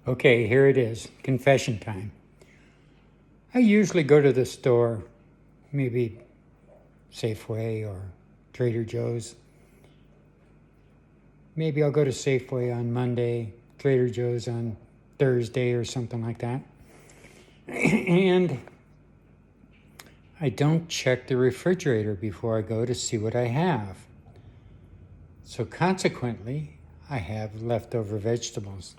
Okay, here it is, confession time. I usually go to the store, maybe Safeway or Trader Joe's. Maybe I'll go to Safeway on Monday, Trader Joe's on Thursday or something like that. And I don't check the refrigerator before I go to see what I have. So consequently, I have leftover vegetables.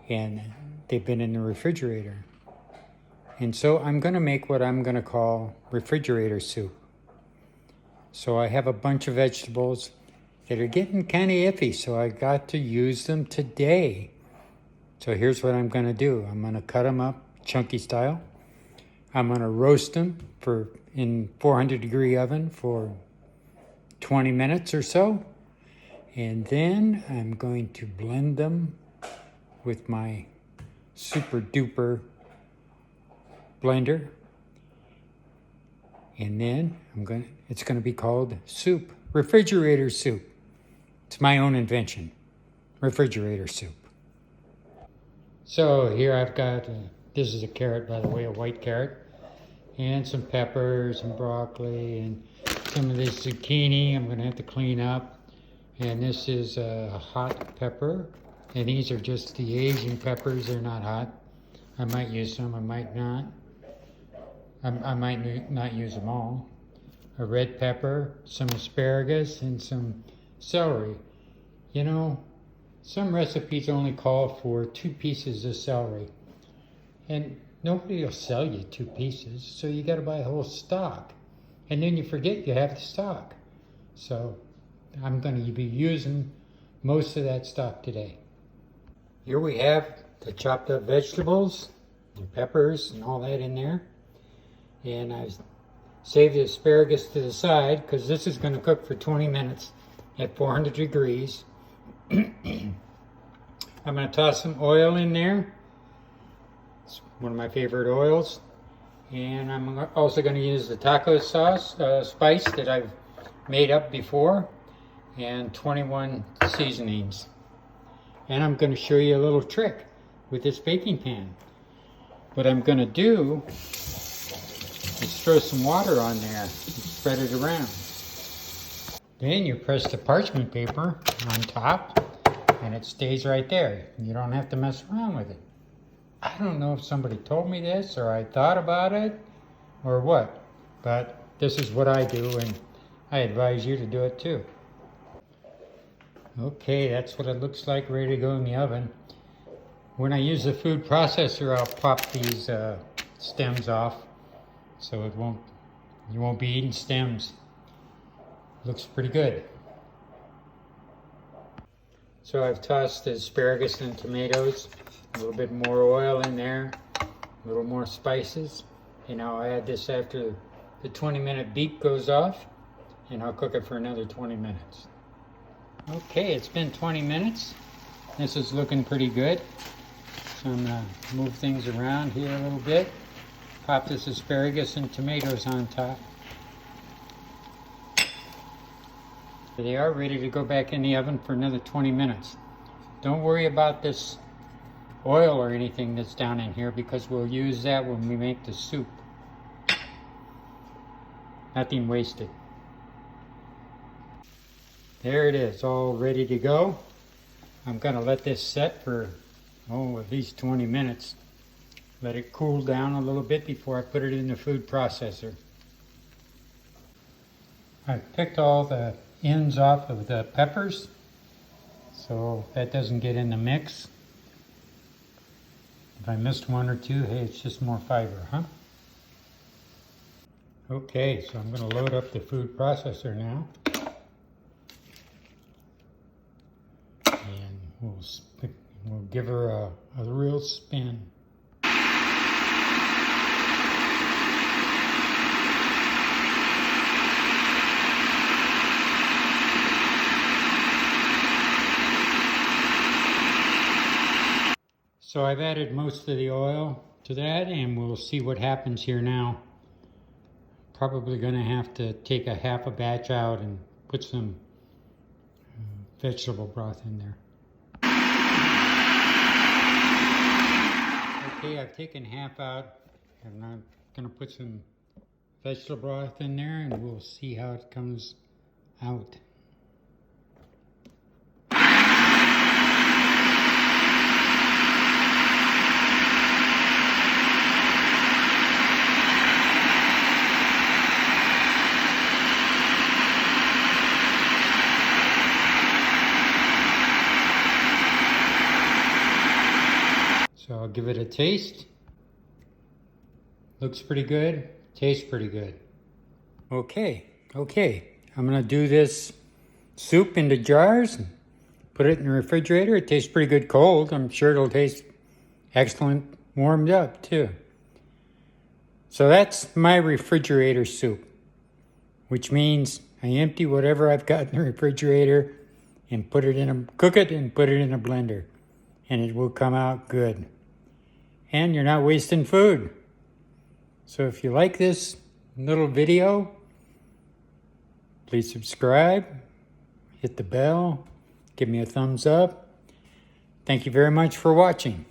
And they've been in the refrigerator. And so I'm going to make what I'm going to call refrigerator soup. So I have a bunch of vegetables that are getting kind of iffy, so I got to use them today. So here's what I'm going to do. I'm going to cut them up chunky style. I'm going to roast them in 400-degree oven for 20 minutes or so. And then I'm going to blend them with my super duper blender. And then it's going to be called soup, refrigerator soup. It's my own invention, refrigerator soup. So here I've got, this is a carrot, by the way, a white carrot, and some peppers and broccoli and some of this zucchini I'm going to have to clean up. And this is a hot pepper. And these are just the Asian peppers. They're not hot. I might use some, I might not. I might not use them all. A red pepper, some asparagus, and some celery. You know, some recipes only call for 2 pieces of celery. And nobody will sell you 2 pieces, so you got to buy a whole stalk. And then you forget you have the stalk. So I'm going to be using most of that stock today. Here we have the chopped up vegetables, and peppers and all that in there. And I've saved the asparagus to the side because this is going to cook for 20 minutes at 400 degrees. I'm going to toss some oil in there. It's one of my favorite oils. And I'm also going to use the taco sauce, spice that I've made up before, and 21 seasonings. And I'm going to show you a little trick with this baking pan. What I'm going to do is throw some water on there and spread it around. Then you press the parchment paper on top and it stays right there. You don't have to mess around with it. I don't know if somebody told me this or I thought about it or what, but this is what I do and I advise you to do it too. Okay, that's what it looks like, ready to go in the oven. When I use the food processor, I'll pop these stems off so you won't be eating stems. Looks pretty good. So I've tossed the asparagus and tomatoes, a little bit more oil in there, a little more spices, and I'll add this after the 20-minute beep goes off, and I'll cook it for another 20 minutes. Okay, it's been 20 minutes. This is looking pretty good. So I'm going to move things around here a little bit. Pop this asparagus and tomatoes on top. They are ready to go back in the oven for another 20 minutes. Don't worry about this oil or anything that's down in here because we'll use that when we make the soup. Nothing wasted. There it is, all ready to go. I'm going to let this set for, at least 20 minutes. Let it cool down a little bit before I put it in the food processor. I've picked all the ends off of the peppers, so that doesn't get in the mix. If I missed one or two, hey, it's just more fiber, huh? Okay, so I'm going to load up the food processor now. We'll give her a real spin. So I've added most of the oil to that and we'll see what happens here now. Probably going to have to take a half a batch out and put some vegetable broth in there. I've taken half out, and I'm gonna put some vegetable broth in there, and we'll see how it comes out. So I'll give it a taste. Looks pretty good, tastes pretty good. Okay, I'm gonna do this soup into jars and put it in the refrigerator. It tastes pretty good cold. I'm sure it'll taste excellent warmed up too. So that's my refrigerator soup, which means I empty whatever I've got in the refrigerator and cook it and put it in a blender, and it will come out good. And you're not wasting food. So if you like this little video, please subscribe, hit the bell, give me a thumbs up. Thank you very much for watching.